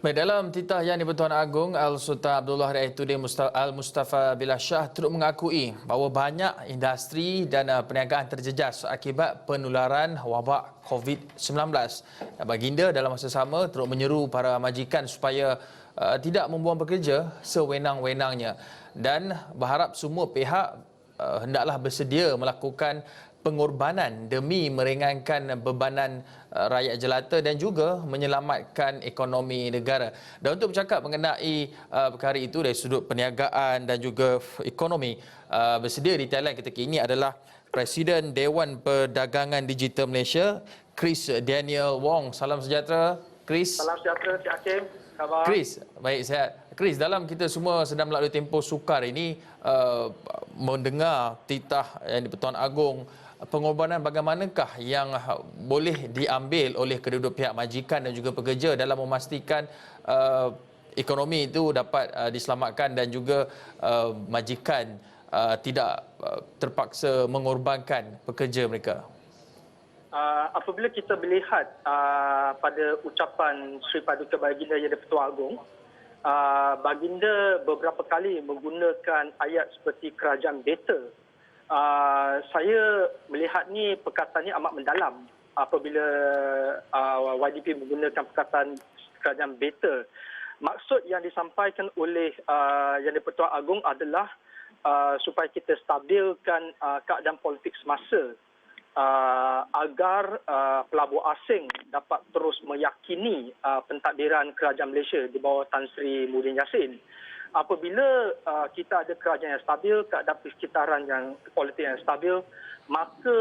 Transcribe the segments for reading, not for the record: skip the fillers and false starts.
Baik, dalam titah Yang di-Pertuan Agong, Al-Sultan Abdullah Riayatuddin Al-Mustafa Billah Shah turut mengakui bahawa banyak industri dan perniagaan terjejas akibat penularan wabak COVID-19. Baginda dalam masa sama turut menyeru para majikan supaya tidak membuang pekerja sewenang-wenangnya dan berharap semua pihak hendaklah bersedia melakukan pengorbanan demi meringankan bebanan rakyat jelata dan juga menyelamatkan ekonomi negara. Dan untuk bercakap mengenai perkara itu dari sudut perniagaan dan juga ekonomi, bersedia di Thailand ketika ini adalah Presiden Dewan Perdagangan Digital Malaysia, Chris Daniel Wong. Salam sejahtera, Chris. Salam sejahtera, Cik Hakim. Khabar? Chris, baik sihat. Chris, dalam kita semua sedang melalui tempoh sukar ini, mendengar titah Yang di-Pertuan Agong, pengorbanan bagaimanakah yang boleh diambil oleh kedua-dua pihak majikan dan juga pekerja dalam memastikan ekonomi itu dapat diselamatkan dan juga majikan tidak terpaksa mengorbankan pekerja mereka? Apabila kita melihat pada ucapan Sri Paduka Baginda Yang di-Pertuan Agong, Baginda beberapa kali menggunakan ayat seperti kerajaan beta. Saya melihat ni perkataannya amat mendalam apabila YDP menggunakan perkataan kerajaan beta. Maksud yang disampaikan oleh Yang di-Pertuan Agong adalah supaya kita stabilkan keadaan politik semasa agar pelabur asing dapat terus meyakini pentadbiran kerajaan Malaysia di bawah Tan Sri Muhyiddin Yassin. Apabila kita ada kerajaan yang stabil, keadaan persekitaran yang politik yang stabil, maka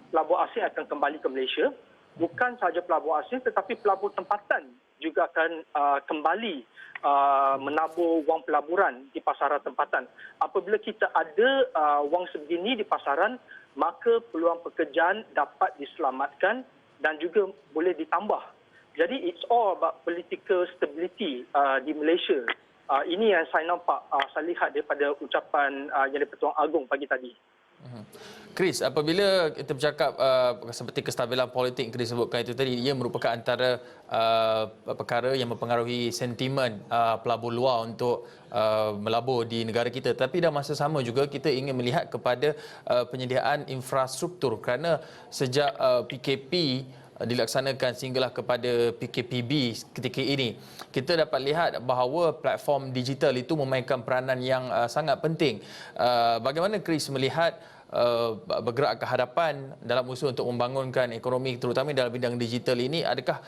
pelabur asing akan kembali ke Malaysia. Bukan sahaja pelabur asing tetapi pelabur tempatan juga akan kembali menabur wang pelaburan di pasaran tempatan. Apabila kita ada wang sebegini di pasaran, maka peluang pekerjaan dapat diselamatkan dan juga boleh ditambah. Jadi it's all about political stability di Malaysia. Ini yang saya nampak, saya lihat daripada ucapan Yang di-Pertuan Agong pagi tadi. Chris, apabila kita bercakap seperti kestabilan politik yang disebutkan itu tadi, ia merupakan antara perkara yang mempengaruhi sentimen pelabur luar untuk melabur di negara kita. Tapi dalam masa sama juga kita ingin melihat kepada penyediaan infrastruktur kerana sejak PKP dilaksanakan sehinggalah kepada PKPB ketika ini, kita dapat lihat bahawa platform digital itu memainkan peranan yang sangat penting. Bagaimana Chris melihat bergerak ke hadapan dalam usaha untuk membangunkan ekonomi terutama dalam bidang digital ini? Adakah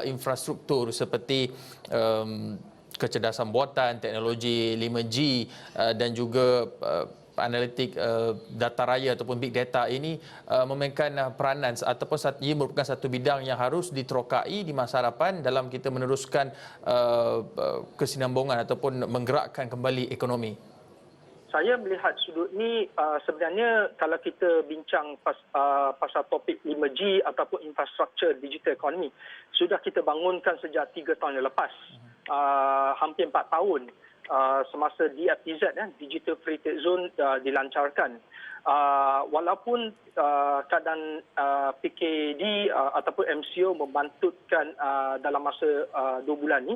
infrastruktur seperti kecerdasan buatan, teknologi 5G dan juga analitik data raya ataupun big data ini memainkan peranan ataupun ia merupakan satu bidang yang harus diterokai di masa hadapan dalam kita meneruskan kesinambungan ataupun menggerakkan kembali ekonomi? Saya melihat sudut ni sebenarnya kalau kita bincang pasal topik 5G ataupun infrastruktur digital economy, sudah kita bangunkan sejak 3 tahun yang lepas. Hampir 4 tahun semasa DFTZ, Digital Free Trade Zone dilancarkan. Walaupun keadaan PKD ataupun MCO membantutkan dalam masa 2 bulan ni,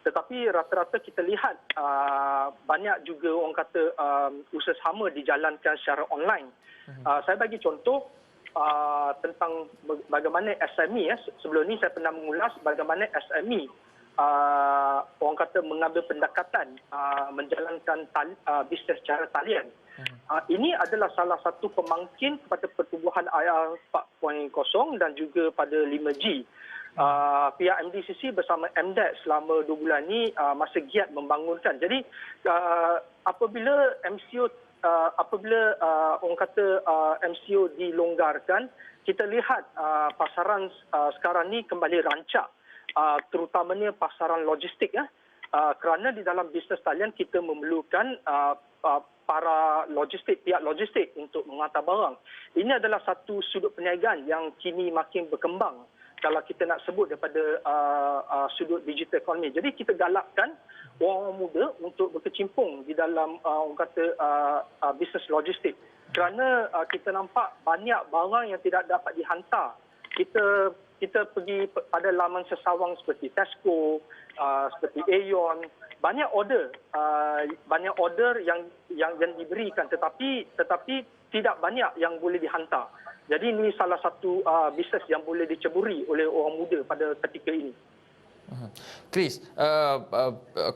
tetapi rata-rata kita lihat banyak juga orang kata usaha sama dijalankan secara online. Saya bagi contoh tentang bagaimana SME. Sebelum ni saya pernah mengulas bagaimana SME orang kata mengambil pendekatan menjalankan bisnes secara talian. Ini adalah salah satu pemangkin kepada pertumbuhan IR 4.0 dan juga pada 5G. Pihak MDCC bersama MDEC selama 2 bulan ini masih giat membangunkan. Jadi apabila MCO orang kata MCO dilonggarkan, kita lihat pasaran sekarang ni kembali rancak, terutamanya pasaran logistik kerana di dalam bisnes talian kita memerlukan para pihak logistik untuk menghantar barang. Ini adalah satu sudut perniagaan yang kini makin berkembang kalau kita nak sebut daripada sudut digital economy. Jadi kita galakkan orang muda untuk berkecimpung di dalam orang kata bisnes logistik. Kerana kita nampak banyak barang yang tidak dapat dihantar. Kita kita pergi pada laman sesawang seperti Tesco, seperti Aeon, banyak order yang diberikan, tetapi tidak banyak yang boleh dihantar. Jadi ini salah satu bisnes yang boleh diceburi oleh orang muda pada ketika ini. Chris,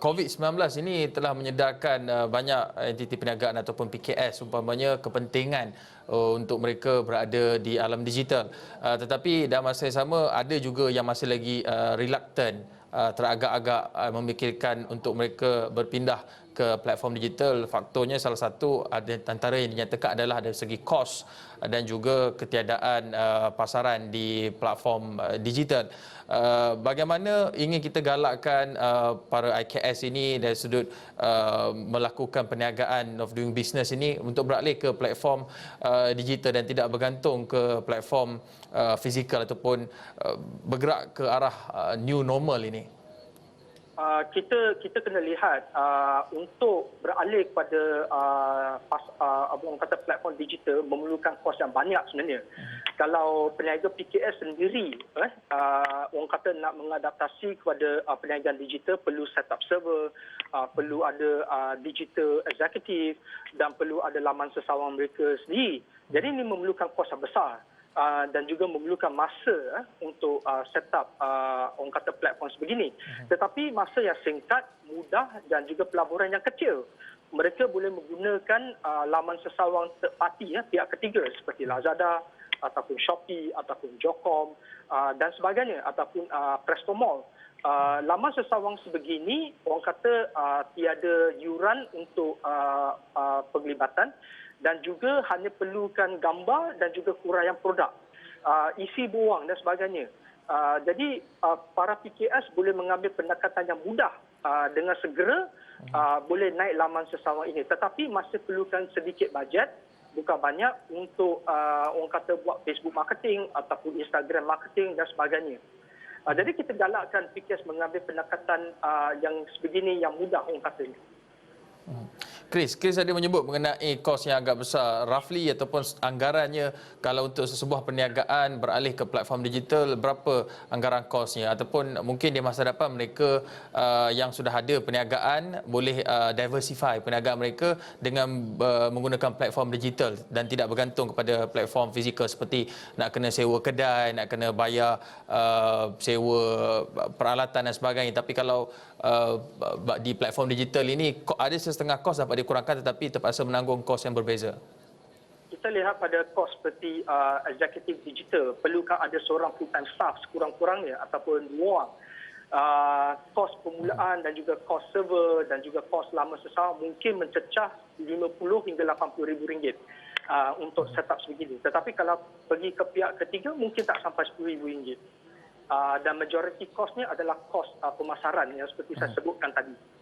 COVID-19 ini telah menyedarkan banyak entiti perniagaan ataupun PKS umpamanya kepentingan untuk mereka berada di alam digital. Tetapi dalam masa yang sama ada juga yang masih lagi reluctant, teragak-agak memikirkan untuk mereka berpindah ke platform digital. Faktornya salah satu antara yang dinyatakan adalah dari segi kos dan juga ketiadaan pasaran di platform digital. Bagaimana ingin kita galakkan para IKS ini dari sudut melakukan perniagaan of doing business ini untuk beralih ke platform digital dan tidak bergantung ke platform fizikal ataupun bergerak ke arah new normal ini? Kita kena lihat untuk beralih kepada orang kata platform digital memerlukan kos yang banyak sebenarnya. Kalau peniaga PKS sendiri orang kata nak mengadaptasi kepada perniagaan digital, perlu set up server, perlu ada digital executive dan perlu ada laman sesawang mereka sendiri. Jadi ini memerlukan kos yang besar. Dan juga memerlukan masa untuk set up orang kata platform sebegini. Tetapi masa yang singkat, mudah dan juga pelaburan yang kecil. Mereka boleh menggunakan laman sesawang third party, pihak ketiga seperti Lazada ataupun Shopee ataupun Jocom dan sebagainya ataupun Presto Mall. Laman sesawang sebegini orang kata tiada yuran untuk penglibatan dan juga hanya perlukan gambar dan juga huraian produk, isi buang dan sebagainya. Jadi para PKS boleh mengambil pendekatan yang mudah dengan segera boleh naik laman sesawang ini. Tetapi masih perlukan sedikit bajet, bukan banyak, untuk orang kata buat Facebook marketing ataupun Instagram marketing dan sebagainya. Jadi kita galakkan PKS mengambil pendekatan yang sebegini yang mudah orang kata ini. Chris ada menyebut mengenai kos yang agak besar. Roughly ataupun anggarannya kalau untuk sesebuah perniagaan beralih ke platform digital, berapa anggaran kosnya? Ataupun mungkin di masa depan mereka yang sudah ada perniagaan boleh diversify perniagaan mereka dengan menggunakan platform digital dan tidak bergantung kepada platform fizikal seperti nak kena sewa kedai, nak kena bayar sewa peralatan dan sebagainya. Tapi kalau di platform digital ini ada setengah kos dapat dikurangkan tetapi terpaksa menanggung kos yang berbeza. Kita lihat pada kos seperti executive digital, perlukan ada seorang full-time staff sekurang-kurangnya ataupun dua orang. Kos permulaan dan juga kos server dan juga kos laman sesawang mungkin mencecah 50 hingga 80 ribu ringgit untuk setup sebegini. Tetapi kalau pergi ke pihak ketiga mungkin tak sampai 10 ribu ringgit. Dan majoriti kosnya adalah kos pemasaran yang seperti saya sebutkan tadi.